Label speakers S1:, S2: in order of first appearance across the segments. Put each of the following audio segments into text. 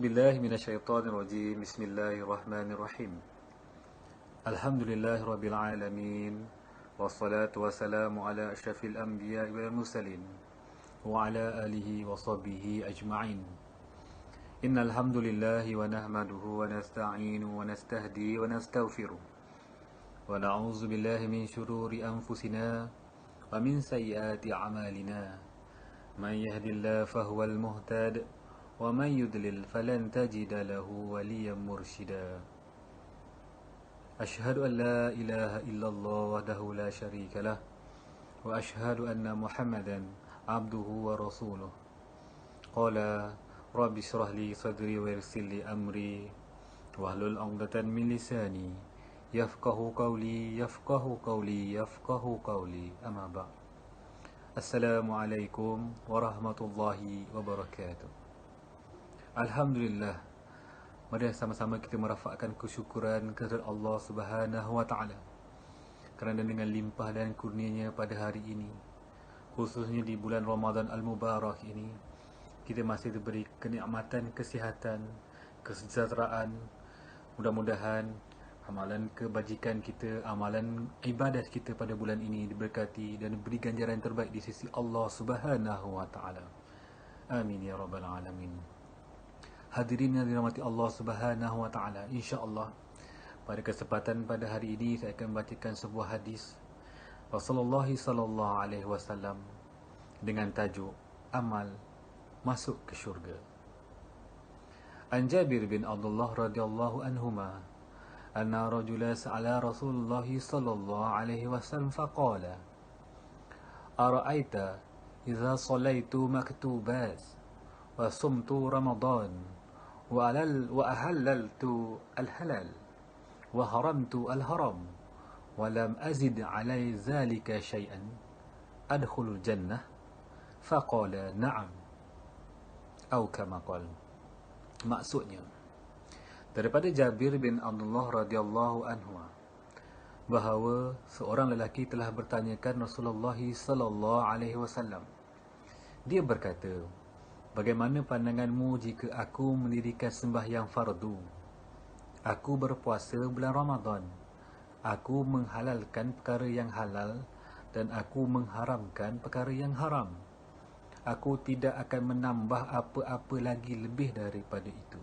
S1: billahi minasyaitonir rajim. Bismillahirrahmanirrahim. Alhamdulillahi rabbil alamin. Wassalatu wassalamu ala asyrafil anbiya'i wal mursalin wa ala alihi wa sahbihi ajma'in. Innal hamdalillahi wa nahmaduhu wa nasta'inu wa nastahdi wa nastaghfiruh. Wa na'udzu billahi min shururi anfusina wa min sayyiati a'malina. Man yahdihillahu fahuwal muhtad wa man yudlil falan tajida lahu waliyan mursyida. Ashhadu an la ilaha illallah wahdahu la syarika lah wa ashhadu anna Muhammadan abduhu wa rasuluh. Qala rabbi shrah li sadri wa yassir li amri wahlul 'uqdatam min lisani yafqahu qawli amma ba'd. Assalamualaikum warahmatullahi wabarakatuh. Alhamdulillah, mari sama-sama kita merafakkan kesyukuran kehadirat Allah Subhanahu wa taala kerana dengan limpah dan kurnianya pada hari ini, khususnya di bulan Ramadan Al-Mubarak ini, kita masih diberi kenikmatan kesihatan, kesejahteraan. Mudah-mudahan amalan kebajikan kita, amalan ibadat kita pada bulan ini diberkati dan diberi ganjaran terbaik di sisi Allah Subhanahu wa taala. Amin ya rabbal alamin. Hadirin yang dirahmati Allah Subhanahu wa taala, insya-Allah pada kesempatan pada hari ini saya akan bacakan sebuah hadis Rasulullah sallallahu alaihi wasallam dengan tajuk amal masuk ke syurga. An Jabir bin Abdullah radhiyallahu anhuma anna rajulan sa'ala Rasulullah sallallahu alaihi wasallam faqala ara'aita idza sallaitu maktubat wa sumtu ramadan wa ahallaltu al-halal wa haramtu al-haram wa lam azid alai zalika syai'an adkhulul jannah faqala na'am atau kama qala. Maksudnya daripada Jabir bin Abdullah radhiyallahu anhu bahawa seorang lelaki telah bertanyakan Rasulullah sallallahu alaihi wasallam. Dia berkata, bagaimana pandanganmu jika aku mendirikan sembahyang fardu? Aku berpuasa bulan Ramadan. Aku menghalalkan perkara yang halal dan aku mengharamkan perkara yang haram. Aku tidak akan menambah apa-apa lagi lebih daripada itu.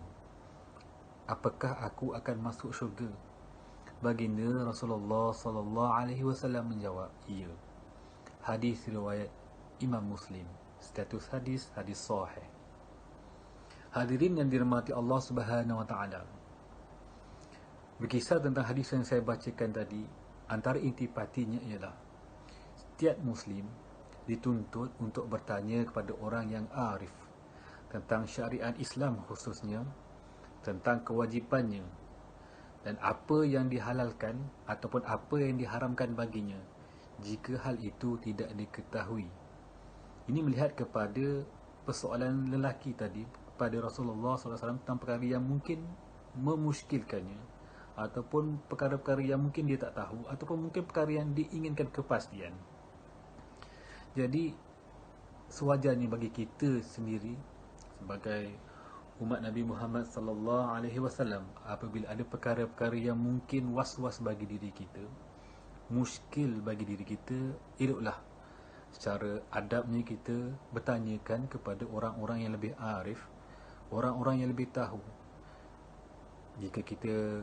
S1: Apakah aku akan masuk syurga? Baginda Rasulullah sallallahu alaihi wasallam menjawab, ya. Hadis riwayat Imam Muslim. Status hadis sahih. Hadirin yang dirahmati Allah Subhanahu wa taala. Berkisar tentang hadis yang saya bacakan tadi, antara intipatinya ialah setiap muslim dituntut untuk bertanya kepada orang yang arif tentang syariat Islam, khususnya tentang kewajipannya dan apa yang dihalalkan ataupun apa yang diharamkan baginya jika hal itu tidak diketahui. Ini melihat kepada persoalan lelaki tadi kepada Rasulullah SAW tentang perkara yang mungkin memuskilkannya, ataupun perkara-perkara yang mungkin dia tak tahu, ataupun mungkin perkara yang diinginkan kepastian. Jadi sewajarnya bagi kita sendiri sebagai umat Nabi Muhammad sallallahu alaihi wasallam, apabila ada perkara-perkara yang mungkin was-was bagi diri kita, muskil bagi diri kita, eloklah secara adabnya kita bertanyakan kepada orang-orang yang lebih arif, orang-orang yang lebih tahu. Jika kita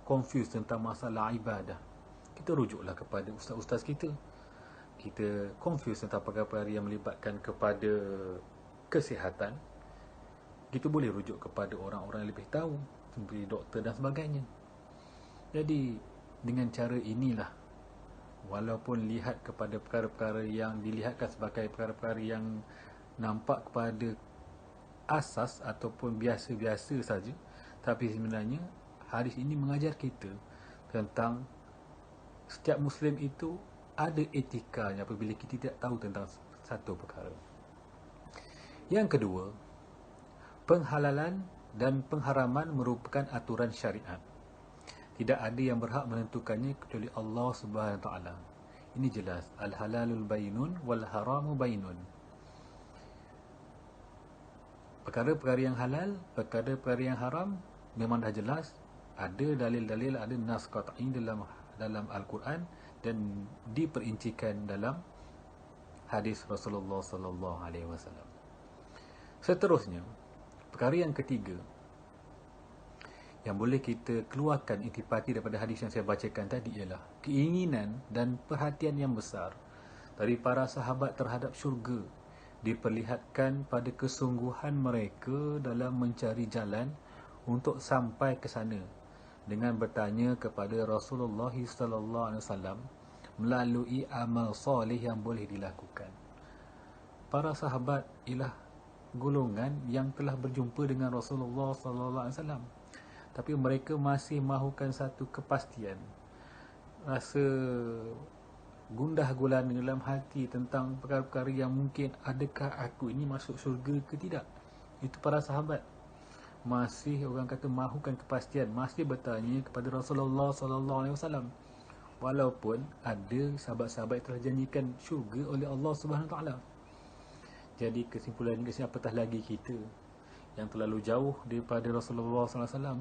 S1: confused tentang masalah ibadah, kita rujuklah kepada ustaz-ustaz kita. Kita confused tentang perkara-perkara yang melibatkan kepada kesihatan, kita boleh rujuk kepada orang-orang yang lebih tahu, seperti doktor dan sebagainya. Jadi dengan cara inilah, walaupun lihat kepada perkara-perkara yang dilihatkan sebagai perkara-perkara yang nampak kepada asas ataupun biasa-biasa saja, tapi sebenarnya hadis ini mengajar kita tentang setiap Muslim itu ada etikanya apabila kita tidak tahu tentang satu perkara. Yang kedua, penghalalan dan pengharaman merupakan aturan syariat. Tidak ada yang berhak menentukannya kecuali Allah Subhanahu wa taala. Ini jelas, al-halalul bainun wal haramu bainun. perkara-perkara yang halal, perkara-perkara yang haram memang dah jelas, ada dalil-dalil, ada nas qat'i dalam Al-Quran dan diperincikan dalam hadis Rasulullah sallallahu alaihi wasallam. Seterusnya, perkara yang ketiga yang boleh kita keluarkan intipati daripada hadis yang saya bacakan tadi ialah keinginan dan perhatian yang besar dari para sahabat terhadap syurga diperlihatkan pada kesungguhan mereka dalam mencari jalan untuk sampai ke sana dengan bertanya kepada Rasulullah sallallahu alaihi wasallam melalui amal soleh yang boleh dilakukan. Para sahabat ialah golongan yang telah berjumpa dengan Rasulullah sallallahu alaihi wasallam, tapi mereka masih mahukan satu kepastian, rasa gundah gulana dalam hati tentang perkara-perkara yang mungkin, adakah aku ini masuk syurga ke tidak. Itu para sahabat masih, orang kata, mahukan kepastian, masih bertanya kepada Rasulullah sallallahu alaihi wasallam, walaupun ada sahabat-sahabat yang telah janjikan syurga oleh Allah Subhanahu taala. Jadi kesimpulan di sini, apatah lagi kita yang terlalu jauh daripada Rasulullah sallallahu alaihi wasallam,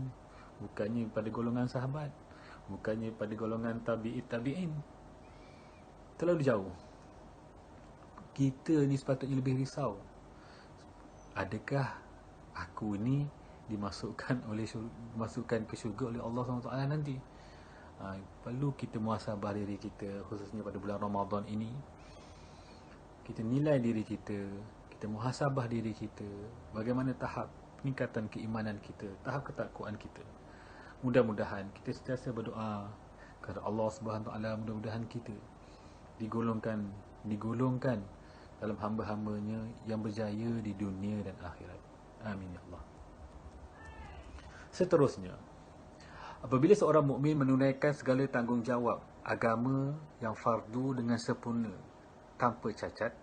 S1: bukannya pada golongan sahabat, bukannya pada golongan tabi'in, terlalu jauh. Kita ni sepatutnya lebih risau, adakah aku ni dimasukkan ke syurga oleh Allah SWT nanti. Perlu kita muhasabah diri kita, khususnya pada bulan Ramadan ini. Kita nilai diri kita, kita muhasabah diri kita, bagaimana tahap peningkatan keimanan kita, tahap ketakwaan kita. Mudah-mudahan kita sentiasa berdoa kepada Allah Subhanahu taala, mudah-mudahan kita digolongkan dalam hamba-hambanya yang berjaya di dunia dan akhirat. Amin ya Allah. Seterusnya, apabila seorang mukmin menunaikan segala tanggungjawab agama yang fardu dengan sempurna tanpa cacat,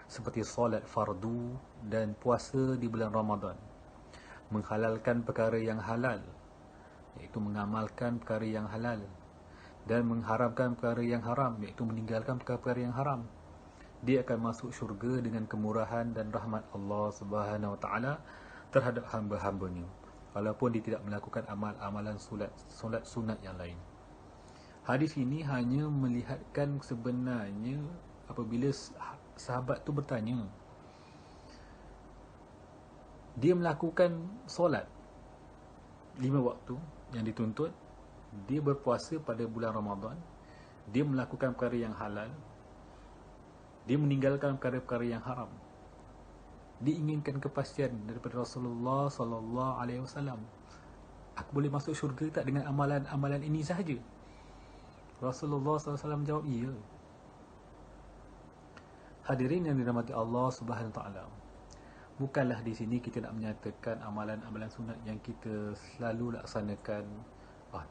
S1: seperti solat fardu dan puasa di bulan Ramadan, menghalalkan perkara yang halal, iaitu mengamalkan perkara yang halal, dan mengharamkan perkara yang haram, iaitu meninggalkan perkara yang haram, dia akan masuk syurga dengan kemurahan dan rahmat Allah Subhanahu Wa Taala terhadap hamba-hambanya, walaupun dia tidak melakukan amalan solat sunat yang lain. Hadis ini hanya melihatkan sebenarnya apabila sahabat tu bertanya, dia melakukan solat 5 waktu yang dituntut, dia berpuasa pada bulan Ramadan, dia melakukan perkara yang halal, dia meninggalkan perkara-perkara yang haram. Diinginkan kepastian daripada Rasulullah sallallahu alaihi wasallam, aku boleh masuk syurga tak dengan amalan-amalan ini sahaja? Rasulullah sallallahu alaihi wasallam jawab, iya. Hadirin yang dirahmati Allah Subhanahu taala, bukanlah di sini kita nak menyatakan amalan-amalan sunat yang kita selalu laksanakan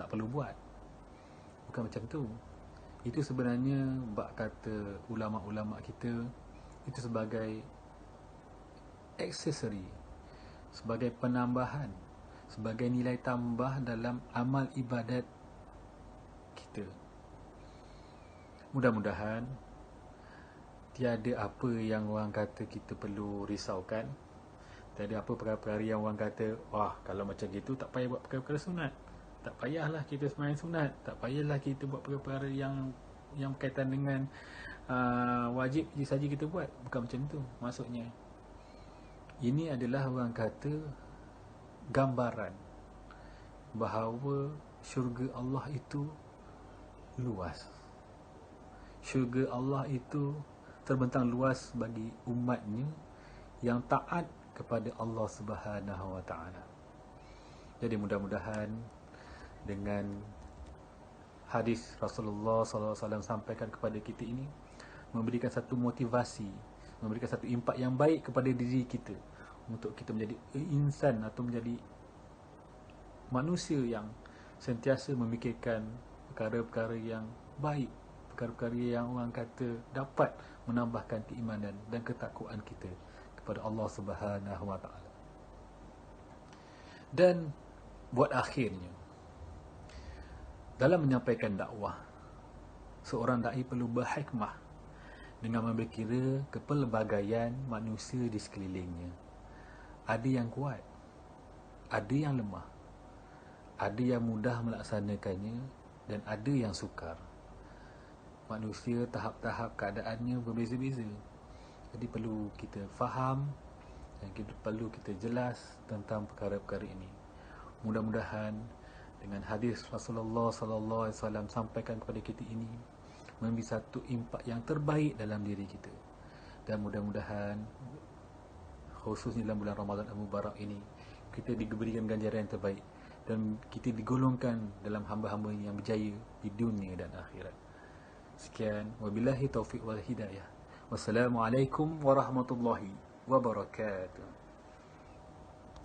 S1: tak perlu buat. Bukan macam tu. Itu sebenarnya bab kata ulama-ulama kita, itu sebagai aksesori, sebagai penambahan, sebagai nilai tambah dalam amal ibadat kita. Mudah-mudahan tiada apa yang orang kata kita perlu risaukan, tiada apa perkara-perkara yang orang kata, kalau macam gitu tak payah buat perkara-perkara sunat, tak payahlah kita sembahyang sunat, tak payahlah kita buat perkara-perkara yang berkaitan dengan wajib je saja kita buat. Bukan macam tu maksudnya. Ini adalah orang kata gambaran bahawa syurga Allah itu luas. Syurga Allah itu terbentang luas bagi umatnya yang taat kepada Allah Subhanahu Wa Taala. Jadi mudah-mudahan dengan hadis Rasulullah SAW sampaikan kepada kita ini memberikan satu motivasi, memberikan satu impak yang baik kepada diri kita untuk kita menjadi insan atau menjadi manusia yang sentiasa memikirkan perkara-perkara yang baik, perkara-perkara yang orang kata dapat menambahkan keimanan dan ketakwaan kita kepada Allah Subhanahu Wa Taala. Dan buat akhirnya, dalam menyampaikan dakwah, seorang dai perlu berhikmah dengan mengambil kira kepelbagaian manusia di sekelilingnya. Ada yang kuat, ada yang lemah, ada yang mudah melaksanakannya, dan ada yang sukar. Manusia tahap-tahap keadaannya berbeza-beza. Jadi perlu kita faham dan perlu kita jelas tentang perkara-perkara ini. Mudah-mudahan dengan hadis Rasulullah sallallahu alaihi wasallam sampaikan kepada kita ini memberi satu impak yang terbaik dalam diri kita. Dan mudah-mudahan khususnya dalam bulan Ramadan Al-Mubarak ini kita diberikan ganjaran yang terbaik dan kita digolongkan dalam hamba-hamba yang berjaya di dunia dan akhirat. Sekian, wabillahi taufiq wal hidayah. Wassalamualaikum warahmatullahi wabarakatuh.